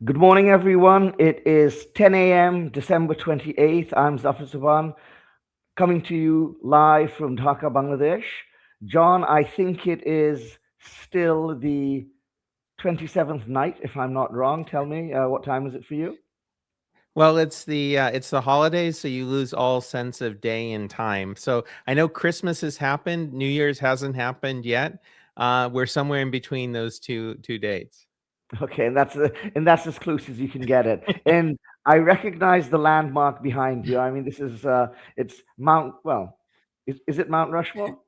Good morning, everyone. It is 10 a.m., December 28th. I'm Zafar Sobhan, coming to you live from Dhaka, Bangladesh. John, I think it is still the 27th night, if I'm not wrong. Tell me, what time is it for you? Well, it's the holidays, so you lose all sense of day and time. So I know Christmas has happened, New Year's hasn't happened yet. We're somewhere in between those two dates. Okay, and that's as close as you can get it. And I recognize the landmark behind you. I mean, this is it's Mount. Well, is it Mount Rushmore?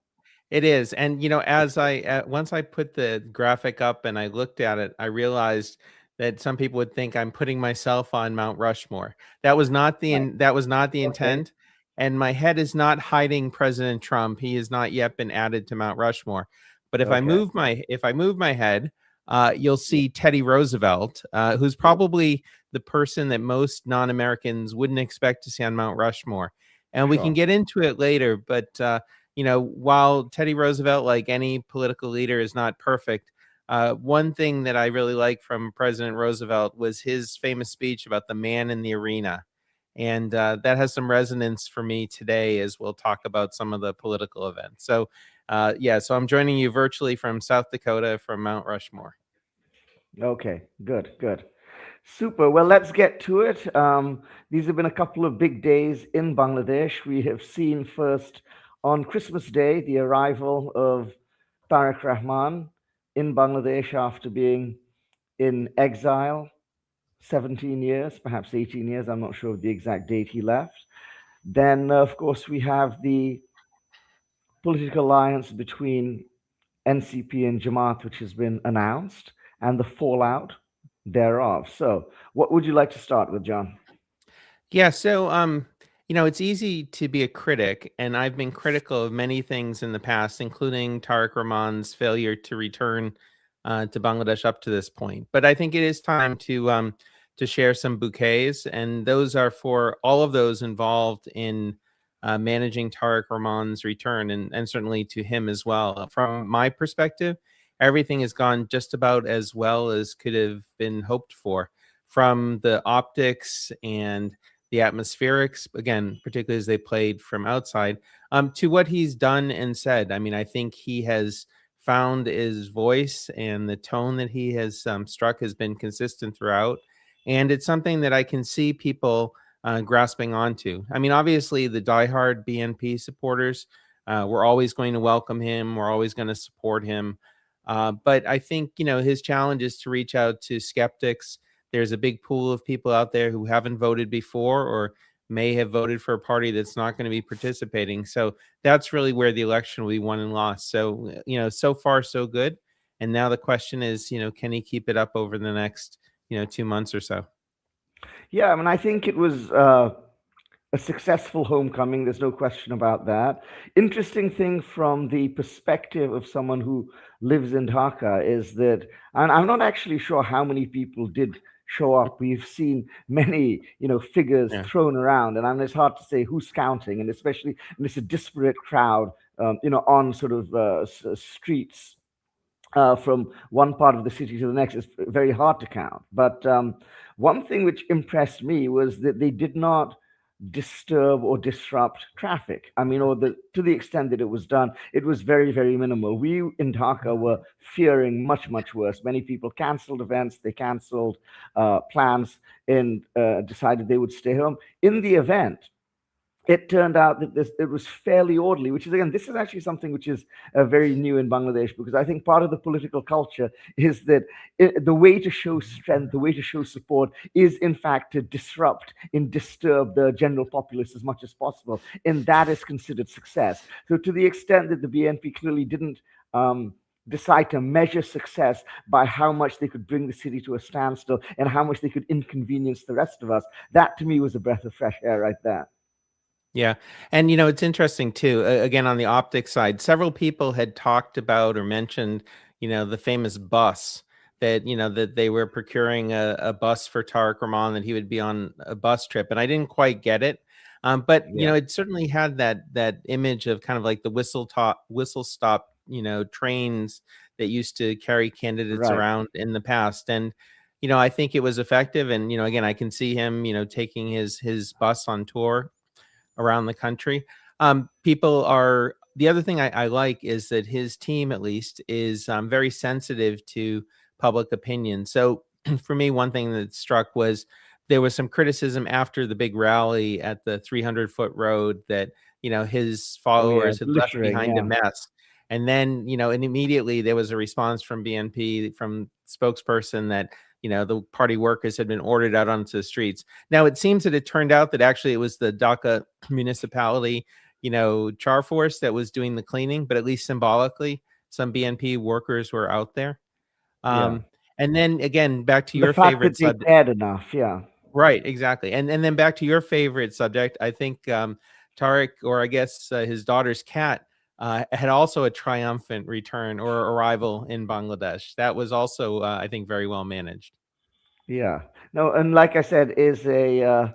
It is, and as I once I put the graphic up and I looked at it, I realized that some people would think I'm putting myself on Mount Rushmore. Right. That was not the Okay. intent, and my head is not hiding President Trump. He has not yet been added to Mount Rushmore. But Okay. if I move my head, you'll see Teddy Roosevelt, who's probably the person that most non-Americans wouldn't expect to see on Mount Rushmore. And we can Sure. get into it later, but while Teddy Roosevelt, like any political leader, is not perfect, one thing that I really like from President Roosevelt was his famous speech about the man in the arena. And that has some resonance for me today as we'll talk about some of the political events. So, so I'm joining you virtually from South Dakota from Mount Rushmore. Okay. Good. Good. Super. Well, let's get to it. These have been a couple of big days in Bangladesh. We have seen first on Christmas Day the arrival of Tariq Rahman in Bangladesh after being in exile 17 years, perhaps 18 years. I'm not sure of the exact date he left. Then, of course, we have the political alliance between NCP and Jamaat, which has been announced, and the fallout thereof. So, what would you like to start with, John? It's easy to be a critic, and I've been critical of many things in the past, including Tariq Rahman's failure to return to Bangladesh up to this point. But I think it is time to share some bouquets, and those are for all of those involved in managing Tariq Rahman's return, and certainly to him as well. From my perspective, everything has gone just about as well as could have been hoped for, from the optics and the atmospherics, again, particularly as they played from outside, to what he's done and said. I mean, I think he has found his voice, and the tone that he has struck has been consistent throughout. And it's something that I can see people grasping onto. I mean, obviously, the diehard BNP supporters, we're always going to welcome him. We're always going to support him. But I think, his challenge is to reach out to skeptics. There's a big pool of people out there who haven't voted before or may have voted for a party that's not going to be participating. So that's really where the election will be won and lost. So, so far, so good. And now the question is, can he keep it up over the next, 2 months or so? Yeah, I mean, I think it was a successful homecoming. There's no question about that. Interesting thing from the perspective of someone who lives in Dhaka is that, and I'm not actually sure how many people did show up. We've seen many, figures Yeah. thrown around, and I mean, it's hard to say who's counting, and especially when it's a disparate crowd, on sort of streets from one part of the city to the next. Is very hard to count. But one thing which impressed me was that they did not disturb or disrupt traffic. I mean, or to the extent that it was done, it was very, very minimal. We in Dhaka were fearing much, much worse. Many people canceled events, they canceled plans, and decided they would stay home. In the event, it turned out that it was fairly orderly, which is, again, this is actually something which is very new in Bangladesh, because I think part of the political culture is that the way to show strength, the way to show support, is in fact to disrupt and disturb the general populace as much as possible, and that is considered success. So to the extent that the BNP clearly didn't decide to measure success by how much they could bring the city to a standstill and how much they could inconvenience the rest of us, that to me was a breath of fresh air right there. Yeah. And, it's interesting too. Again, on the optics side, several people had talked about or mentioned, the famous bus that they were procuring a bus for Tariq Rahman, that he would be on a bus trip. And I didn't quite get it. But, Yeah. it certainly had that image of kind of like the whistle stop, trains that used to carry candidates Right. around in the past. And I think it was effective. And, again, I can see him, taking his bus on tour around the country. The other thing I like is that his team, at least, is very sensitive to public opinion. So for me, one thing that struck was there was some criticism after the big rally at the 300-foot road that, his Oh yeah, followers had left littering. behind a Yeah, mess. And then, and immediately there was a response from BNP, from spokesperson, that, the party workers had been ordered out onto the streets. Now, it seems that it turned out that actually it was the Dhaka municipality, char force that was doing the cleaning, but at least symbolically, some BNP workers were out there. yeah. And then again, back to The your fact favorite that they subject. cared enough. Yeah. Right, exactly. And then back to your favorite subject, I think Tarique, or I guess his daughter's cat, had also a triumphant return or arrival in Bangladesh. That was also, I think, very well managed. Yeah. No, and like I said, is a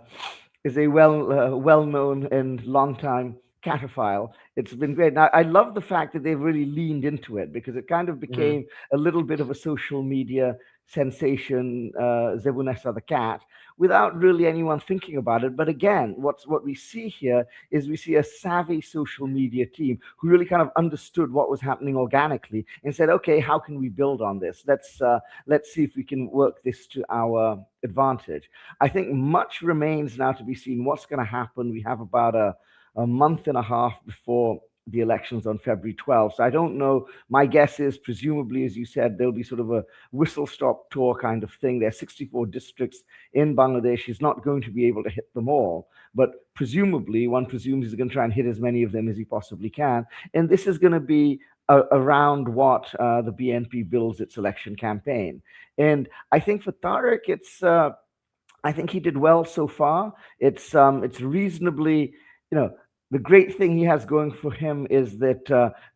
well known and long time catophile. It's been great. Now I love the fact that they've really leaned into it because it kind of Mhm. became a little bit of a social media sensation, Zebunessa the cat, without really anyone thinking about it. But again, what we see here is we see a savvy social media team who really kind of understood what was happening organically and said, okay, how can we build on this? Let's see if we can work this to our advantage. I think much remains now to be seen what's going to happen. We have about a month and a half before the elections on February 12th. So I don't know. My guess is presumably, as you said, there'll be sort of a whistle stop tour kind of thing. There are 64 districts in Bangladesh. He's not going to be able to hit them all, but presumably, one presumes he's going to try and hit as many of them as he possibly can. And this is going to be around what the BNP builds its election campaign. And I think for Tariq, I think he did well so far. It's reasonably, the great thing he has going for him is that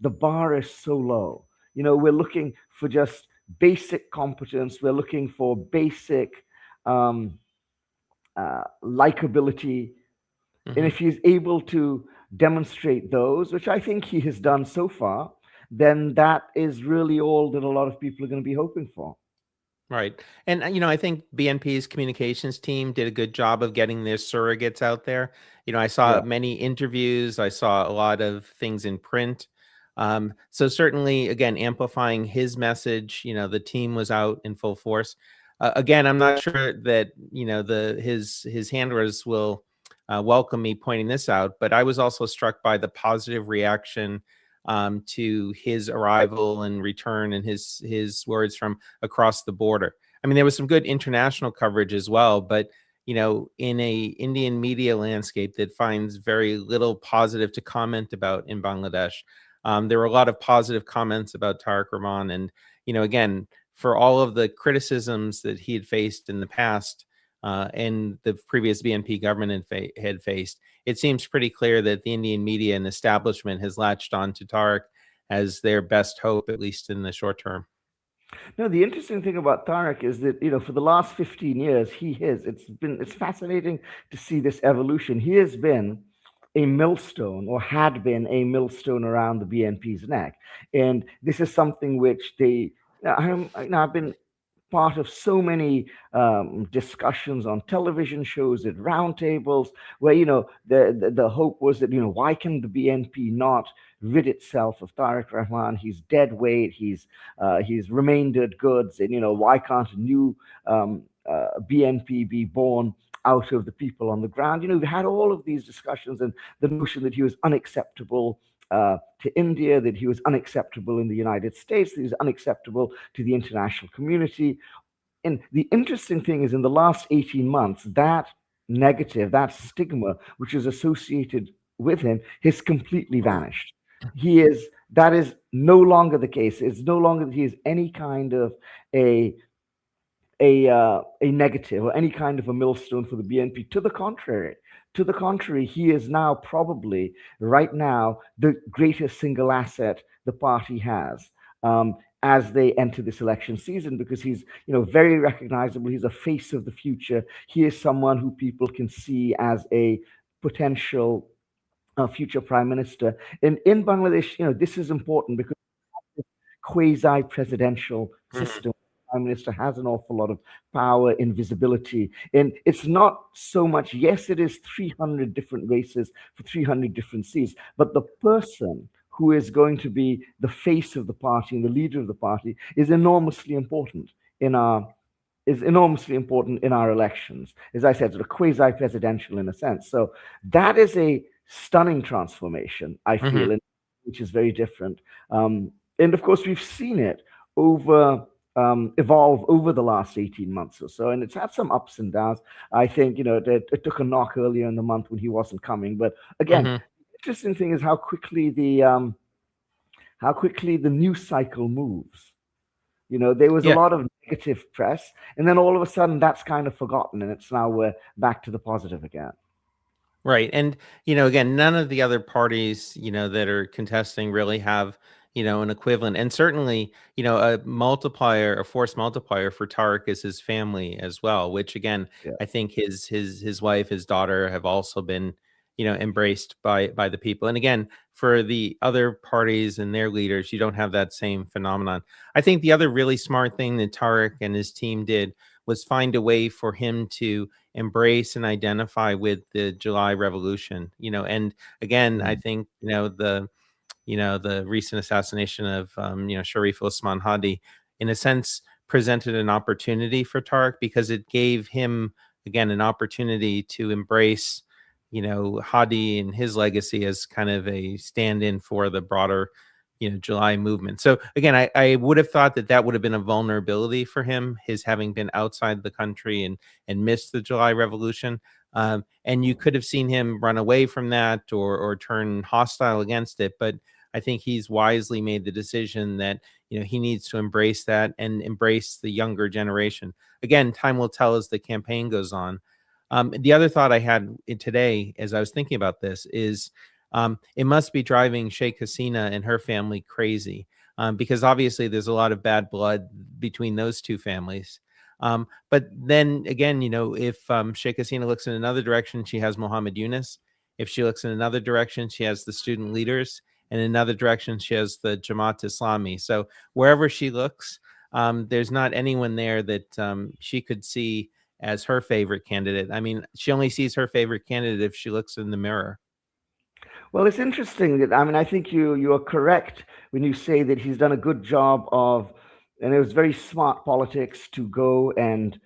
the bar is so low. We're looking for just basic competence. We're looking for basic um, likability. And if he's able to demonstrate those, which I think he has done so far, then that is really all that a lot of people are going to be hoping for. Right. And, I think BNP's communications team did a good job of getting their surrogates out there. I saw Yeah. many interviews, I saw a lot of things in print. So certainly, again, amplifying his message, the team was out in full force. Again, I'm not sure that, his handlers will welcome me pointing this out, but I was also struck by the positive reaction to his arrival and return, and his words from across the border. I mean, there was some good international coverage as well, but in a Indian media landscape that finds very little positive to comment about in Bangladesh, there were a lot of positive comments about Tariq Rahman, and again, for all of the criticisms that he had faced in the past, and the previous BNP government had faced, it seems pretty clear that the Indian media and establishment has latched on to Tariq as their best hope, at least in the short term. No, the interesting thing about Tariq is that for the last 15 years, it's fascinating to see this evolution. He has been a millstone, or had been a millstone around the BNP's neck, and this is something which I've been part of so many discussions on television shows at roundtables where the hope was that why can the BNP not rid itself of Tariq Rahman? He's dead weight. He's remaindered goods, and why can't a new BNP be born out of the people on the ground? We had all of these discussions, and the notion that he was unacceptable to India, that he was unacceptable in the United States, that he was unacceptable to the international community. And the interesting thing is, in the last 18 months, that negative, that stigma which is associated with him, has completely vanished. That is no longer the case. It's no longer that he is any kind of a negative or any kind of a millstone for the BNP. To the contrary, he is now probably right now the greatest single asset the party has. As they enter this election season, because he's very recognizable. He's a face of the future. He is someone who people can see as a potential future prime minister. And in Bangladesh, this is important because quasi-presidential Mhm. system prime minister has an awful lot of power, invisibility. And it's not so much, yes, it is 300 different races for 300 different seats, but the person who is going to be the face of the party and the leader of the party is enormously important in our elections. As I said, sort of quasi-presidential in a sense. So that is a stunning transformation, I feel, which is very different. And of course, we've seen it evolve over the last 18 months or so, and it's had some ups and downs. I think, it took a knock earlier in the month when he wasn't coming, but again, the interesting thing is how quickly the news cycle moves. There was a lot of negative press, and then all of a sudden that's kind of forgotten, and it's now we're back to the positive again. Right. And, again, none of the other parties, that are contesting really have, an equivalent. And certainly, a force multiplier for Tarique is his family as well, which again, I think his wife, his daughter have also been, embraced by the people. And again, for the other parties and their leaders, you don't have that same phenomenon. I think the other really smart thing that Tarique and his team did was find a way for him to embrace and identify with the July Revolution, and again, I think, the recent assassination of, Sharif Osman Hadi, in a sense, presented an opportunity for Tarique because it gave him, again, an opportunity to embrace, Hadi and his legacy as kind of a stand-in for the broader, July movement. So again, I would have thought that would have been a vulnerability for him, his having been outside the country and missed the July Revolution. And you could have seen him run away from that or turn hostile against it. But I think he's wisely made the decision that, he needs to embrace that and embrace the younger generation. Again, time will tell as the campaign goes on. The other thought I had today as I was thinking about this is, it must be driving Sheikh Hasina and her family crazy, because obviously there's a lot of bad blood between those two families. But then again, if Sheikh Hasina looks in another direction, she has Muhammad Yunus. If she looks in another direction, she has the student leaders. And in another direction, she has the Jamaat Islami. So wherever she looks, there's not anyone there that she could see as her favorite candidate. I mean, she only sees her favorite candidate if she looks in the mirror. Well, it's interesting that, I think you are correct when you say that he's done a good job of, and it was very smart politics to go and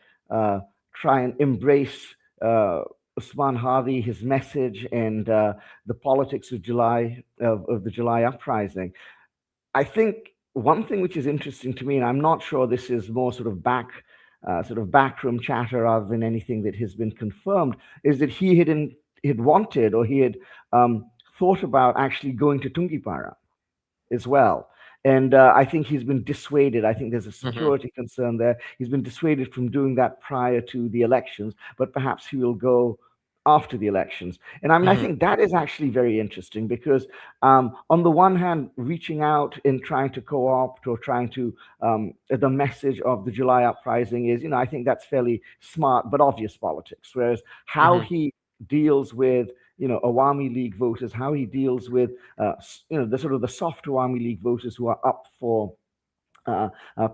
try and embrace Usman Hadi, his message, and the politics of the July uprising. I think one thing which is interesting to me, and I'm not sure this is more sort of backroom chatter rather than anything that has been confirmed, is that he had wanted, or he had thought about actually going to Tungipara as well. And I think he's been dissuaded. I think there's a security concern there. He's been dissuaded from doing that prior to the elections, but perhaps he will go after the elections. And I think that is actually very interesting because on the one hand, reaching out and trying to co-opt or trying to, the message of the July uprising is, I think that's fairly smart but obvious politics. Whereas how he deals with Awami League voters, how he deals with the sort of the soft Awami League voters who are up for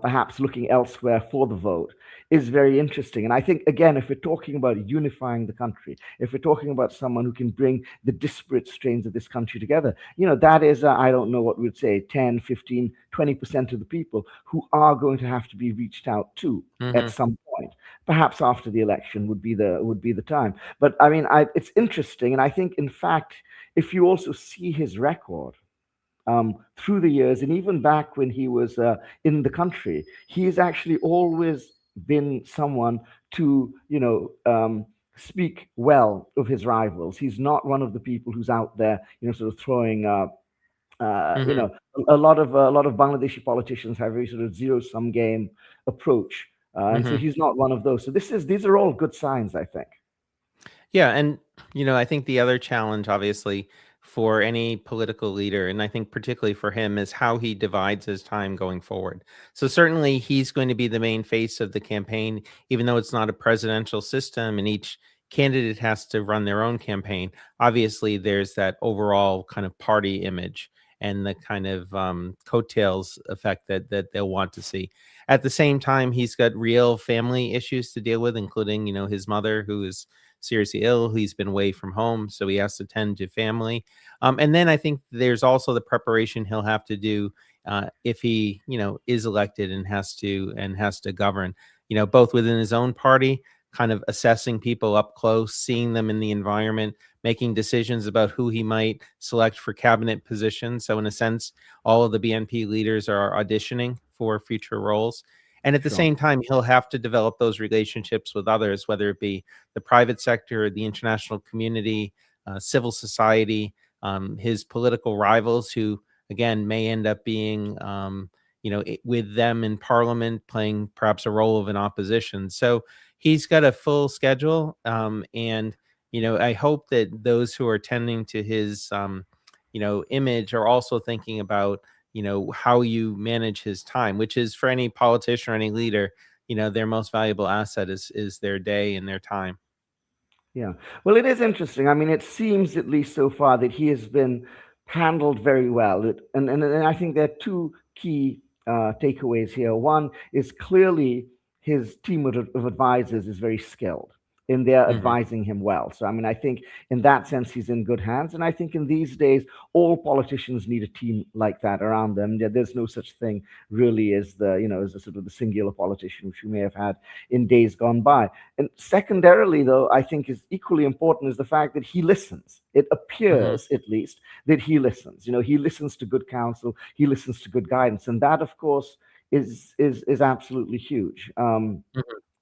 perhaps looking elsewhere for the vote is very interesting. And I think, again, if we're talking about unifying the country, if we're talking about someone who can bring the disparate strains of this country together, that is, I don't know what we'd say, 10, 15, 20% of the people who are going to have to be reached out to at some point. Perhaps after the election would be the time. But I mean, it's interesting. And I think, in fact, if you also see his record, through the years, and even back when he was in the country, he's actually always been someone to, speak well of his rivals. He's not one of the people who's out there, sort of throwing, a lot of Bangladeshi politicians have a very sort of zero-sum game approach, and so he's not one of those. So these are all good signs, I think. Yeah, and I think the other challenge, obviously, for any political leader, and I think particularly for him, is how he divides his time going forward. So certainly he's going to be the main face of the campaign, even though it's not a presidential system and each candidate has to run their own campaign. Obviously, there's that overall kind of party image. and the kind of coattails effect that they'll want to see. At the same time, he's got real family issues to deal with, including, his mother, who is seriously ill. He's been away from home, so he has to tend to family. And then I think there's also the preparation he'll have to do if he, is elected and has to govern, both within his own party, kind of assessing people up close, seeing them in the environment, making decisions about who he might select for cabinet positions. So in a sense, all of the BNP leaders are auditioning for future roles. And at the Sure. same time, he'll have to develop those relationships with others, whether it be the private sector, the international community, civil society, his political rivals, who again may end up being, with them in parliament, playing perhaps a role of an opposition. So he's got a full schedule, and I hope that those who are tending to his, image are also thinking about, how you manage his time, which is for any politician or any leader, their most valuable asset is their day and their time. Yeah. Well, it is interesting. I mean, it seems, at least so far, that he has been handled very well. And I think there are two key takeaways here. One is clearly his team of advisors is very skilled and they're Mhm. advising him well. So, I mean, I think in that sense, he's in good hands. And I think in these days, all politicians need a team like that around them. There's no such thing really as as a sort of the singular politician, which we may have had in days gone by. And secondarily, though, I think is equally important is the fact that he listens. It Mhm. appears, at least, that he listens. He listens to good counsel, he listens to good guidance, and that, of course, is absolutely huge. Mhm.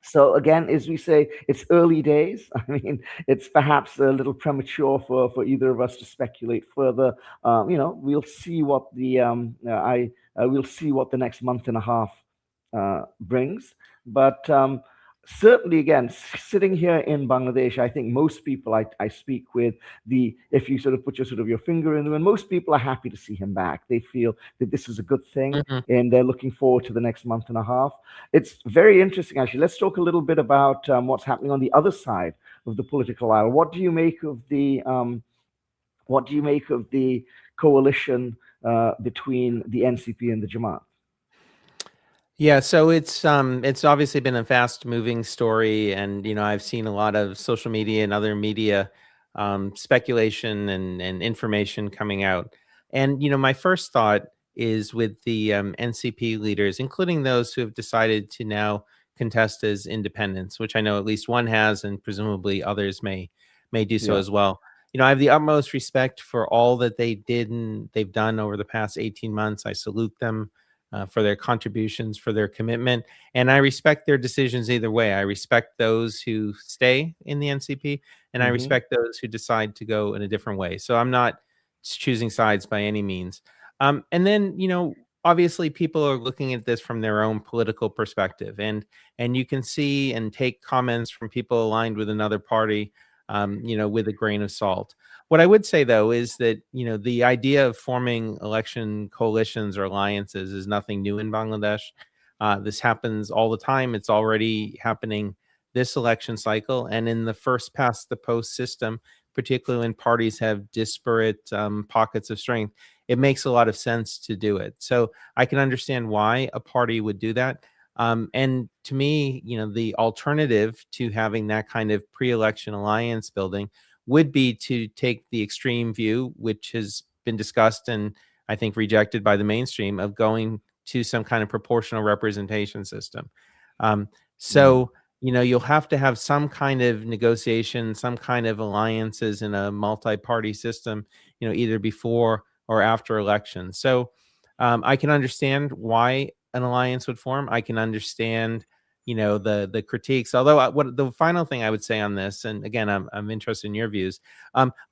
So again, as we say, it's early days. I mean, it's perhaps a little premature for either of us to speculate further. We'll see what we'll see what the next month and a half brings. But certainly, again, sitting here in Bangladesh, I think most people I speak with, if you sort of put your finger in them, and most people are happy to see him back. They feel that this is a good thing, Mhm. and they're looking forward to the next month and a half. It's very interesting, actually. Let's talk a little bit about what's happening on the other side of the political aisle. What do you make of the coalition between the NCP and the Jamaat? Yeah, so it's obviously been a fast moving story, and I've seen a lot of social media and other media speculation and information coming out. And my first thought is with the NCP leaders, including those who have decided to now contest as independents, which I know at least one has, and presumably others may do so Yeah. as well. I have the utmost respect for all that they've done over the past 18 months. I salute them for their contributions, for their commitment. And I respect their decisions either way. I respect those who stay in the NCP, and I Hmm. respect those who decide to go in a different way. So I'm not choosing sides by any means. And then, obviously people are looking at this from their own political perspective, and you can see and take comments from people aligned with another party, with a grain of salt. What I would say, though, is that the idea of forming election coalitions or alliances is nothing new in Bangladesh. This happens all the time. It's already happening this election cycle, and in the first past the post system, particularly when parties have disparate pockets of strength, it makes a lot of sense to do it. So I can understand why a party would do that. And to me, the alternative to having that kind of pre-election alliance building would be to take the extreme view, which has been discussed and I think rejected by the mainstream, of going to some kind of proportional representation system. Um, Yeah. so, you'll have to have some kind of negotiation, some kind of alliances in a multi-party system, either before or after elections. So, I can understand why an alliance would form. I can understand, the critiques. Although, what the final thing I would say on this, and again, I'm interested in your views.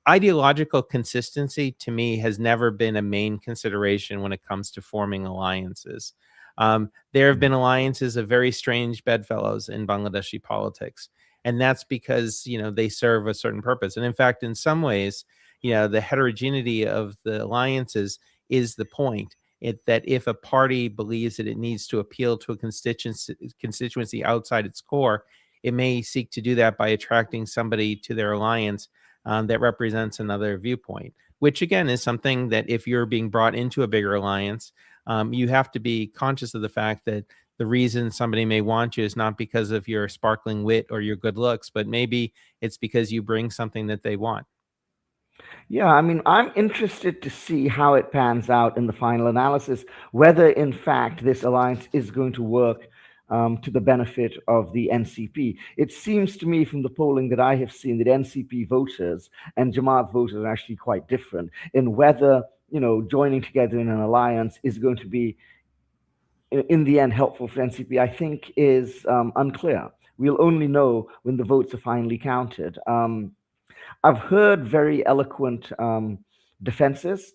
Ideological consistency to me has never been a main consideration when it comes to forming alliances. There have been alliances of very strange bedfellows in Bangladeshi politics, and that's because they serve a certain purpose. And in fact, in some ways, the heterogeneity of the alliances is the point. That if a party believes that it needs to appeal to a constituency outside its core, it may seek to do that by attracting somebody to their alliance that represents another viewpoint. which again is something that if you're being brought into a bigger alliance, you have to be conscious of the fact that the reason somebody may want you is not because of your sparkling wit or your good looks, but maybe it's because you bring something that they want. Yeah, I mean, I'm interested to see how it pans out in the final analysis, whether in fact this alliance is going to work to the benefit of the NCP. It seems to me from the polling that I have seen that NCP voters and Jamaat voters are actually quite different in whether, joining together in an alliance is going to be, in the end, helpful for NCP, I think is unclear. We'll only know when the votes are finally counted. I've heard very eloquent defenses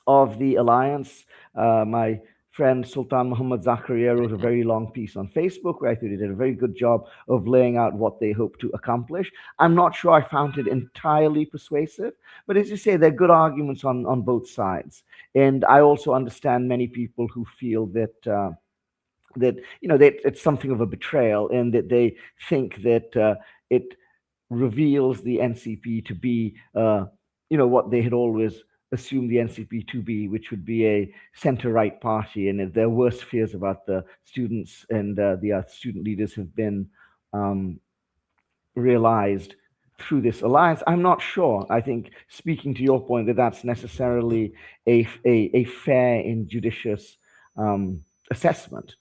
of the alliance. My friend Sultan Muhammad Zakaria wrote a very long piece on Facebook where I thought he did a very good job of laying out what they hope to accomplish. I'm not sure I found it entirely persuasive, but as you say, there are good arguments on both sides. And I also understand many people who feel that that it's something of a betrayal, and that they think that it reveals the NCP to be, what they had always assumed the NCP to be, which would be a center-right party. And their worst fears about the students and the student leaders have been realized through this alliance. I'm not sure. I think, speaking to your point, that that's necessarily a fair and judicious assessment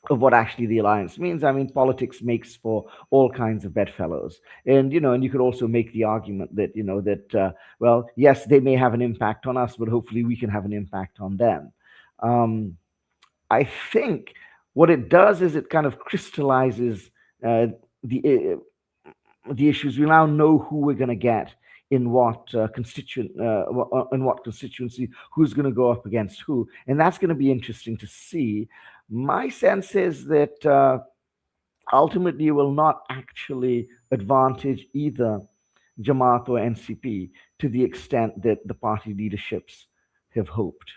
of what actually the alliance means. I mean, politics makes for all kinds of bedfellows, and you could also make the argument that well, yes, they may have an impact on us, but hopefully we can have an impact on them. I think what it does is it kind of crystallizes the issues. We now know who we're going to get in what constituency, who's going to go up against who, and that's going to be interesting to see. My sense is that ultimately will not actually advantage either Jamaat or NCP to the extent that the party leaderships have hoped.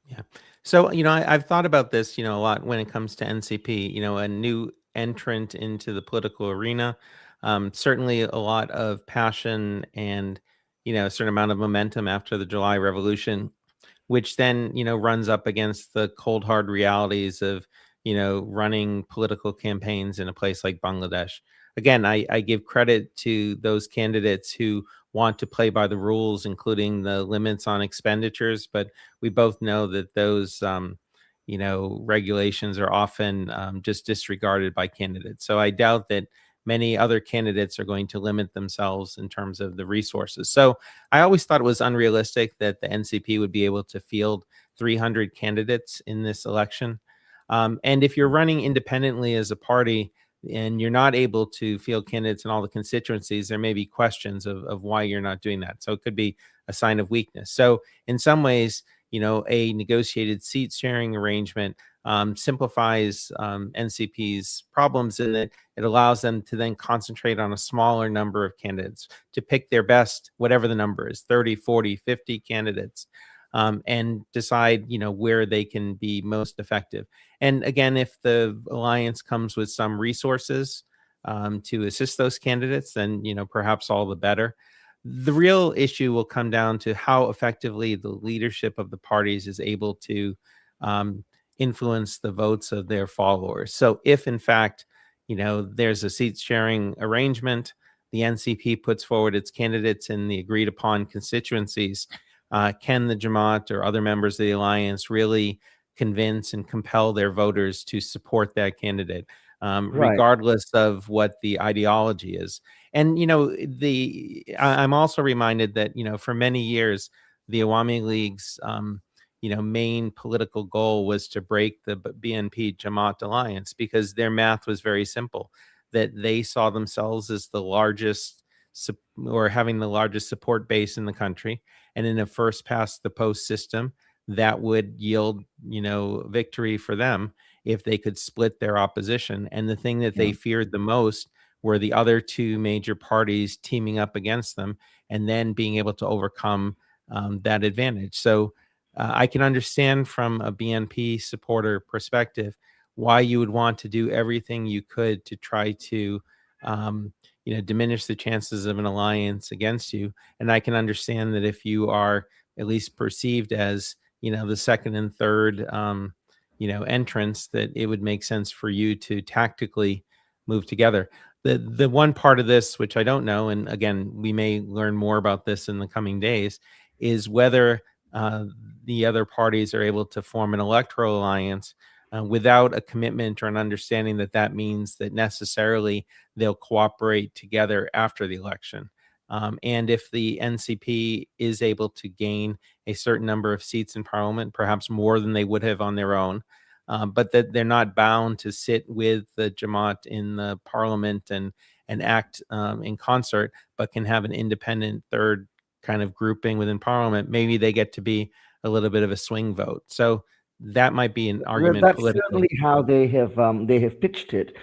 Yeah. So, I've thought about this, a lot when it comes to NCP, a new entrant into the political arena. Certainly a lot of passion and, a certain amount of momentum after the July Revolution, which then, runs up against the cold, hard realities of, running political campaigns in a place like Bangladesh. Again, I give credit to those candidates who want to play by the rules, including the limits on expenditures. But we both know that those, regulations are often just disregarded by candidates. So I doubt that many other candidates are going to limit themselves in terms of the resources. So I always thought it was unrealistic that the NCP would be able to field 300 candidates in this election. And if you're running independently as a party and you're not able to field candidates in all the constituencies, there may be questions of why you're not doing that. So it could be a sign of weakness. So in some ways, a negotiated seat sharing arrangement simplifies NCP's problems in that it allows them to then concentrate on a smaller number of candidates to pick their best, whatever the number is, 30, 40, 50 candidates, and decide, where they can be most effective. And again, if the alliance comes with some resources to assist those candidates, then, perhaps all the better. The real issue will come down to how effectively the leadership of the parties is able to influence the votes of their followers. So if in fact, there's a seat sharing arrangement, the NCP puts forward its candidates in the agreed upon constituencies, can the Jamaat or other members of the alliance really convince and compel their voters to support that candidate, regardless of what the ideology is? And, I'm also reminded that, for many years, the Awami League's, main political goal was to break the BNP Jamaat alliance because their math was very simple, that they saw themselves as the largest or having the largest support base in the country. And in a first past the post system, that would yield, victory for them if they could split their opposition. And the thing that they feared the most were the other two major parties teaming up against them and then being able to overcome that advantage. So I can understand from a BNP supporter perspective why you would want to do everything you could to try to diminish the chances of an alliance against you. And I can understand that if you are at least perceived as, the second and third, entrance, that it would make sense for you to tactically move together. The one part of this, which I don't know, and again, we may learn more about this in the coming days, is whether uh, the other parties are able to form an electoral alliance without a commitment or an understanding that that means that necessarily they'll cooperate together after the election. And if the NCP is able to gain a certain number of seats in parliament, perhaps more than they would have on their own, but that they're not bound to sit with the Jamaat in the parliament and act in concert, but can have an independent third kind of grouping within parliament. Maybe they get to be a little bit of a swing vote. So that might be an argument That's politically. certainly how they have pitched it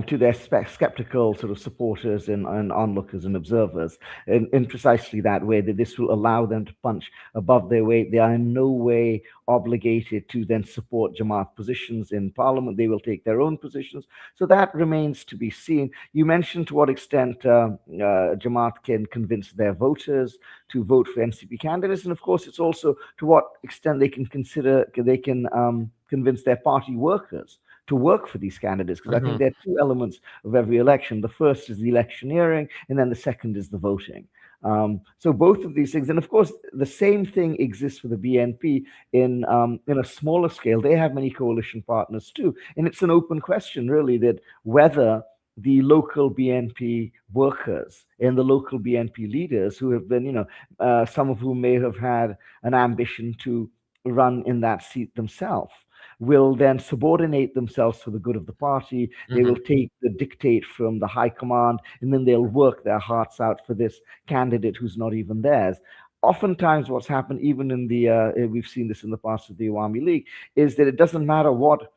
to their skeptical sort of supporters and onlookers and observers in precisely that way, that this will allow them to punch above their weight. They are in no way obligated to then support Jamaat positions in parliament. They will take their own positions. So that remains to be seen. You mentioned to what extent Jamaat can convince their voters to vote for NCP candidates. And of course, it's also to what extent they can convince their party workers to work for these candidates, because I think there are two elements of every election. The first is the electioneering, and then the second is the voting. So both of these things, and of course, the same thing exists for the BNP in a smaller scale. They have many coalition partners too, and it's an open question, really, that whether the local BNP workers and the local BNP leaders, who have been, some of whom may have had an ambition to run in that seat themselves, will then subordinate themselves for the good of the party. They will take the dictate from the high command, and then they'll work their hearts out for this candidate who's not even theirs. Oftentimes, what's happened, even in we've seen this in the past with the Awami League, is that it doesn't matter what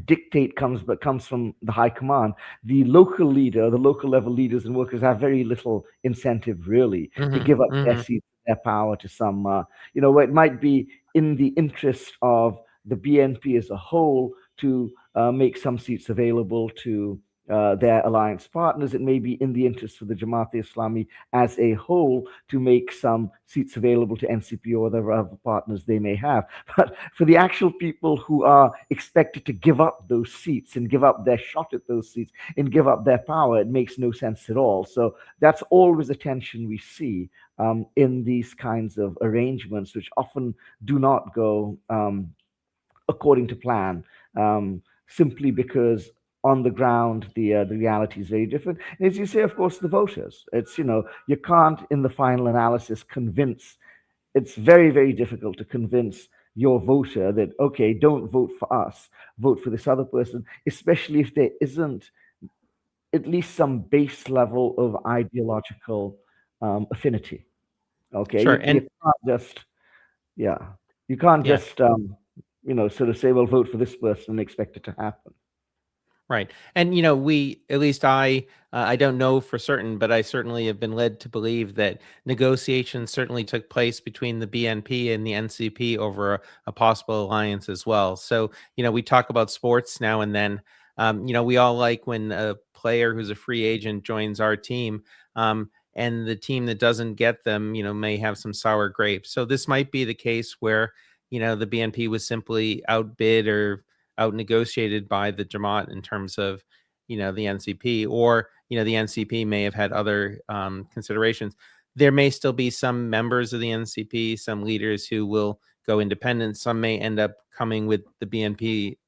dictate comes from the high command. The local leader, the local level leaders and workers have very little incentive, really, to give up their seats, their power to some, it might be in the interest of the BNP as a whole to make some seats available to their alliance partners. It may be in the interest for the Jamaat-e-Islami as a whole to make some seats available to NCP or the other partners they may have. But for the actual people who are expected to give up those seats and give up their shot at those seats and give up their power, it makes no sense at all. So that's always a tension we see in these kinds of arrangements, which often do not go according to plan, simply because on the ground the reality is very different. And as you say, of course, the voters. It's you can't in the final analysis convince. It's very, very difficult to convince your voter that, okay, don't vote for us, vote for this other person, especially if there isn't at least some base level of ideological affinity. Okay, Sure. you can't just, you can't Yeah. just sort of say, well, vote for this person and expect it to happen. Right. And, at least I don't know for certain, but I certainly have been led to believe that negotiations certainly took place between the BNP and the NCP over a possible alliance as well. So, we talk about sports now and then. We all like when a player who's a free agent joins our team, and the team that doesn't get them, may have some sour grapes. So this might be the case where, the BNP was simply outbid or out negotiated by the Jamaat in terms of, the NCP, or, the NCP may have had other considerations. There may still be some members of the NCP, some leaders who will go independent. Some may end up coming with the BNP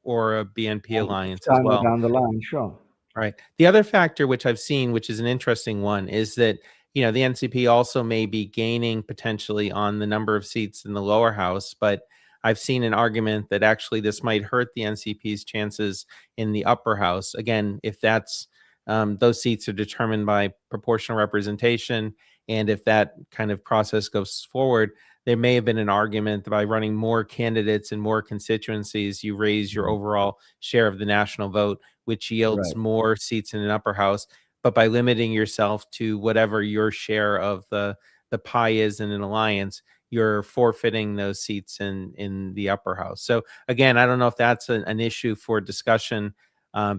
or a BNP alliance as well. Down the line, sure. Right. The other factor which I've seen, which is an interesting one, is that, the NCP also may be gaining potentially on the number of seats in the lower house, but I've seen an argument that actually this might hurt the NCP's chances in the upper house. Again, if that's those seats are determined by proportional representation, and if that kind of process goes forward, there may have been an argument that by running more candidates in more constituencies, you raise your overall share of the national vote, which yields more seats in an upper house. But by limiting yourself to whatever your share of the pie is in an alliance, you're forfeiting those seats in the upper house. So again, I don't know if that's an issue for discussion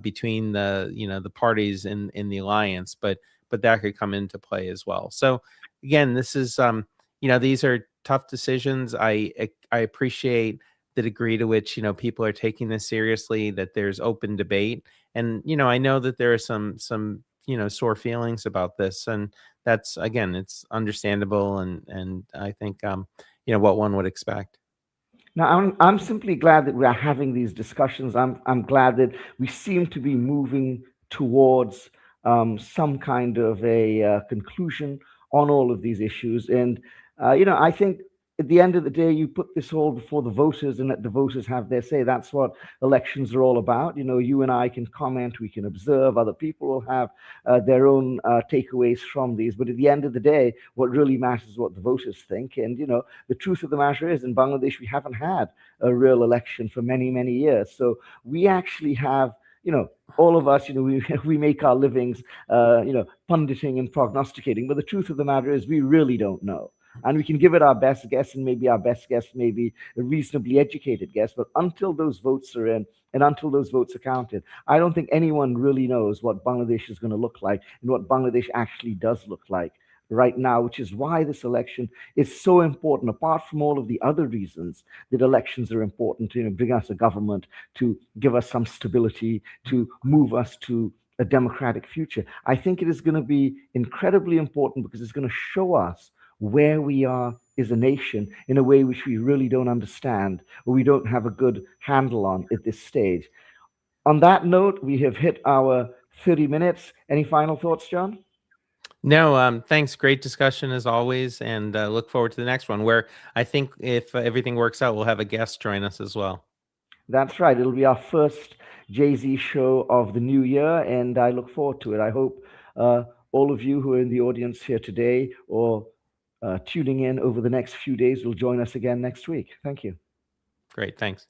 between the parties in the alliance, but that could come into play as well. So again, this is these are tough decisions. I appreciate the degree to which people are taking this seriously, that there's open debate, and I know that there are some sore feelings about this, and that's, again, it's understandable, and I think what one would expect. Now, I'm simply glad that we are having these discussions. I'm glad that we seem to be moving towards some kind of a conclusion on all of these issues. And I think at the end of the day, you put this all before the voters and let the voters have their say. That's what elections are all about. You and I can comment, we can observe, other people will have their own takeaways from these. But at the end of the day, what really matters is what the voters think. And, the truth of the matter is, in Bangladesh, we haven't had a real election for many, many years. So we actually have, all of us, we make our livings, punditing and prognosticating. But the truth of the matter is, we really don't know. And we can give it our best guess, and maybe our best guess may be a reasonably educated guess. But until those votes are in and until those votes are counted, I don't think anyone really knows what Bangladesh is going to look like and what Bangladesh actually does look like right now, which is why this election is so important, apart from all of the other reasons that elections are important to bring us a government, to give us some stability, to move us to a democratic future. I think it is going to be incredibly important because it's going to show us where we are as a nation in a way which we really don't understand or we don't have a good handle on at this stage. On that note, we have hit our 30 minutes. Any final thoughts, John? No, thanks. Great discussion as always, and look forward to the next one, where I think if everything works out, we'll have a guest join us as well. That's right. It'll be our first Jay-Z show of the new year, and I look forward to it. I hope all of you who are in the audience here today or tuning in over the next few days will join us again next week. Thank you. Great. Thanks.